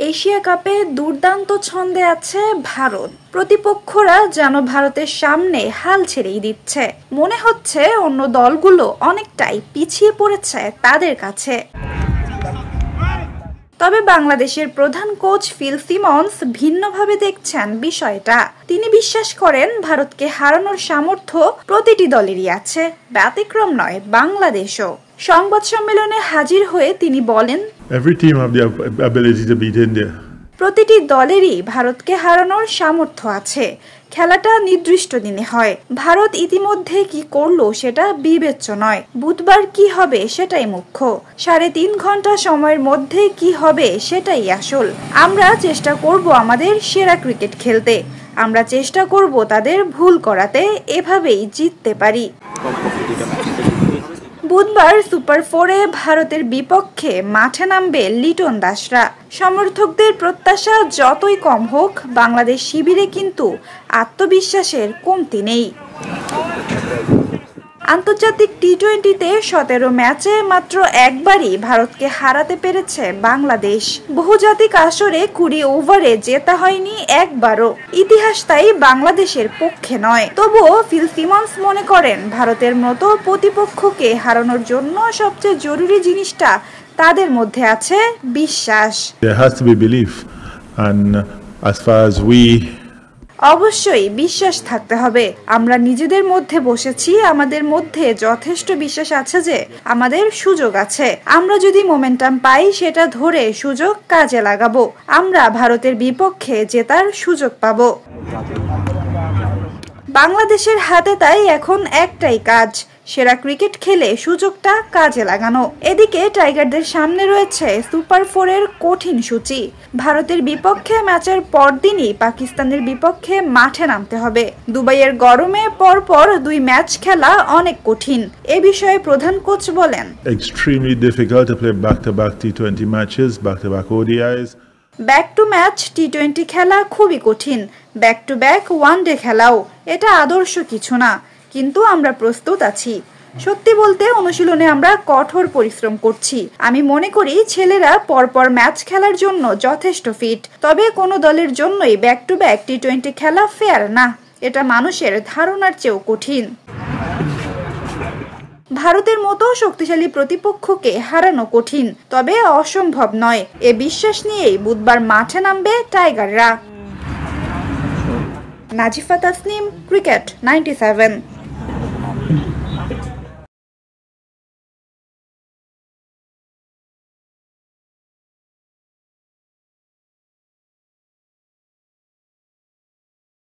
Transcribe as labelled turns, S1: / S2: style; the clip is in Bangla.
S1: এশিয়া কাপে দুর্দান্ত ছন্দে আছে ভারত। প্রতিপক্ষরা যেন ভারতের সামনে হাল ছেড়েই দিচ্ছে। মনে হচ্ছে অন্য দলগুলো অনেকটাই পিছিয়ে পড়েছে তাদের কাছে। তবে বাংলাদেশের প্রধান কোচ ফিল সিমন্স ভিন্নভাবে দেখছেন বিষয়টা। তিনি বিশ্বাস করেন ভারতকে হারানোর সামর্থ্য প্রতিটি দলেরই আছে, ব্যতিক্রম নয় বাংলাদেশও। সংবাদ সম্মেলনে হাজির হয়ে তিনি বলেন, প্রতিটি দলেরই ভারতকে হারানোর সামর্থ্য আছে। খেলাটা নির্দিষ্ট দিনে হয়। ভারত ইতিমধ্যে কি করলো সেটা বিবেচ্য নয়, বুধবার কি হবে সেটাই মুখ্য। 3.5 ঘন্টা সময়ের মধ্যে কি হবে সেটাই আসল। আমরা চেষ্টা করব আমাদের সেরা ক্রিকেট খেলতে, আমরা চেষ্টা করব তাদের ভুল করাতে, এভাবেই জিততে পারি। বুধবার সুপার 4-এ ভারতের বিপক্ষে মাঠে নামবে লিটন দাসরা। সমর্থকদের প্রত্যাশা যতই কম হোক, বাংলাদেশ শিবিরে কিন্তু আত্মবিশ্বাসের কমতি নেই। আন্তর্জাতিক টি-20-তে 17 ম্যাচে মাত্র একবারই ভারতকে হারাতে পেরেছে বাংলাদেশ। বহুজাতিক আসরে 20 ওভারে জেতা হয়নি একবারও। ইতিহাস তাই বাংলাদেশের পক্ষে নয়। তবুও ফিল সিমন্স মনে করেন ভারতের মতো প্রতিপক্ষকে হারানোর জন্য সবচেয়ে জরুরি জিনিসটা তাদের মধ্যে আছে বিশ্বাস। অবশ্যই বিশ্বাস থাকতে হবে। আমরা নিজেদের মধ্যে বসেছি, আমাদের মধ্যে যথেষ্ট বিশ্বাস আছে যে আমাদের সুযোগ আছে। আমরা যদি মোমেন্টাম পাই সেটা ধরে সুযোগ কাজে লাগাবো। আমরা ভারতের বিপক্ষে জেতার সুযোগ পাবো। বাংলাদেশের হাতে তাই এখন একটাই কাজ, সেরা ক্রিকেট খেলে সুযোগটা কাজে লাগানো। এদিকে টাইগারদের সামনে রয়েছে সুপার 4-এর কঠিন সূচি। ভারতের বিপক্ষে ম্যাচের পরদিনই পাকিস্তানের বিপক্ষে মাঠে নামতে হবে। দুবাইয়ের গরমে পরপর 2 ম্যাচ খেলা অনেক কঠিন। এ বিষয়ে প্রধান কোচ বলেন,
S2: extremely difficult to play back-to-back T20 matches, back-to-back ODIs.
S1: Back to match টি-20 খেলা খুবই কঠিন, ব্যাক টু ব্যাক ওয়ানডে খেলাও। এটা আদর্শ কিছু না, কিন্তু আমরা প্রস্তুত আছি। সত্যি বলতে অনুশীলনে আমরা কঠোর পরিশ্রম করছি। আমি মনে করি ছেলেরা পরপর ম্যাচ খেলার জন্য যথেষ্ট ফিট। তবে কোনো দলের জন্যই ব্যাক টু ব্যাক টি-20 খেলা ফেয়ার না, এটা মানুষের ধারণার চেয়েও কঠিন। ভারতের মতো শক্তিশালী প্রতিপক্ষকে হারানো কঠিন, তবে অসম্ভব নয়। এ বিশ্বাস নিয়েই বুধবার মাঠে নামবে টাইগাররা। নাজিফা তাসনিম, ক্রিকেট 97।